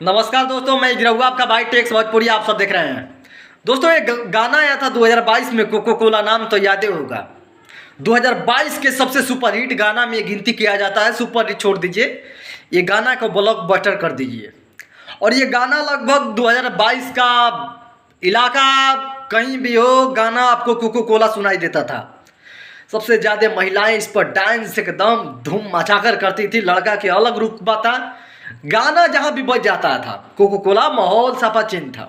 नमस्कार दोस्तों, मैं गिरहुआ आपका भाई टेक्स भोजपुरी आप सब देख रहे हैं। दोस्तों, एक गाना आया था 2022 में, कोको कोला, नाम तो याद ही होगा। 2022 के सबसे सुपर हिट गाना में गिनती किया जाता है। सुपर हिट छोड़ दीजिए, ये गाना को ब्लॉकबस्टर कर दीजिए। और ये गाना लगभग 2022 का इलाका कहीं भी हो, गाना आपको कोको कोला सुनाई देता था। सबसे ज़्यादा महिलाएं इस पर डांस एकदम धूम मचाकर करती थी। लड़का के अलग रुतबा था। गाना जहाँ भी बज जाता था, कोको कोला माहौल साफा चेंज था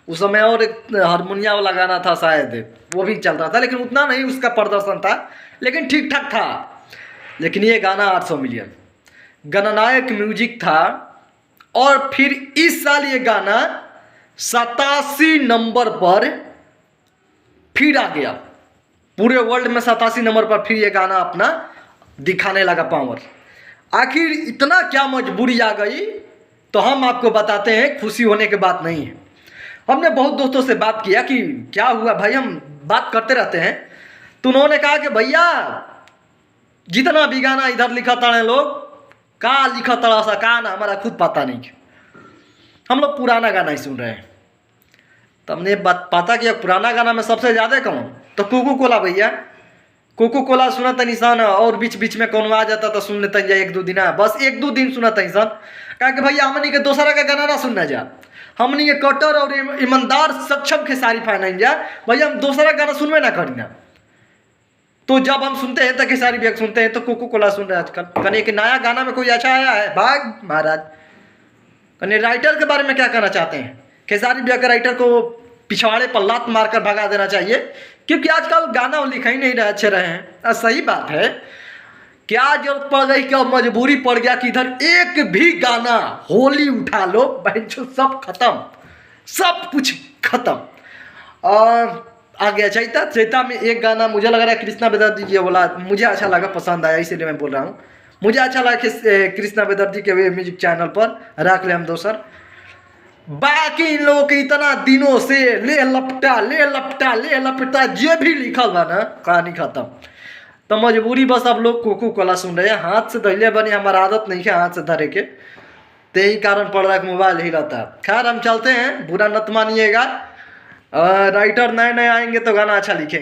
उस समय। और एक हारमोनिया वाला गाना था शायद, वो भी चल रहा था, लेकिन उतना नहीं उसका प्रदर्शन था, लेकिन ठीक ठाक था। लेकिन ये गाना 800 मिलियन गणनायक म्यूजिक था। और फिर इस साल ये गाना 87 नंबर पर फिर आ गया। पूरे वर्ल्ड में 87 नंबर पर फिर ये गाना अपना दिखाने लगा पावर। आखिर इतना क्या मजबूरी आ गई, तो हम आपको बताते हैं। खुशी होने की बात नहीं है। हमने बहुत दोस्तों से बात किया कि क्या हुआ भाई, हम बात करते रहते हैं। तो उन्होंने कहा कि भैया जितना भी गाना इधर लिखा तड़े लोग, का लिखा तड़ा सा का ना, हमारा खुद पता नहीं, हम लोग पुराना गाना ही सुन रहे हैं। तो हमने बात पता किया पुराना गाना में सबसे ज़्यादा कौन, तो कोको कोला भैया। कोको कोला सुना था निशान, और बीच बीच में कौन आ जाता तो सुन लेता एक दो दिन, बस एक दो दिन सुना था इंसान। कहा कि भैया हमनी के दूसरा का गाना ना सुनना जा, हमनी के कट्टर और ईमानदार सक्षम खेसारी फाइन जा भैया, हम दूसरा गाना सुनवे ना करना। तो जब हम सुनते हैं तो खेसारी भी सुनते हैं, तो कोको कोला सुन रहे हैं आजकल। कहीं एक नया गाना में कोई अच्छा आया है भाग महाराज। कहीं राइटर के बारे में क्या कहना चाहते हैं? खेसारी भी के राइटर को पिछवाड़े पर लात मारकर भगा देना चाहिए, क्योंकि आजकल गाना लिखा ही नहीं रहे, अच्छे रहे हैं। सही बात है, क्या जरूरत पड़ गई, क्या मजबूरी पड़ गया कि इधर एक भी गाना होली उठा लो, बहनचोद सब खत्म, सब कुछ खत्म। और आ गया चैता। चैता में एक गाना मुझे लग रहा है कृष्णा बेदर्जी जी बोला, मुझे अच्छा लगा, पसंद आया, इसीलिए मैं बोल रहा हूँ। मुझे अच्छा लगा कि कृष्णा बेदर्जी के म्यूजिक चैनल पर रख ले हम दोसर। बाकी इन लोगों के इतना दिनों से ले लपटा ले लपटा ले लपटा जो भी लिखल बा ना, कहानी खत्म। तो मजबूरी बस अब लोग कोको कोला सुन रहे हैं। हाथ से धैले बनी, हमारा आदत नहीं है हाथ से धरे के, तो यही कारण पड़ रहा है कि मोबाइल ही रहता है। खैर हम चलते हैं, बुरा नत मानिएगा। राइटर नए नए आएंगे तो गाना अच्छा लिखेंगे।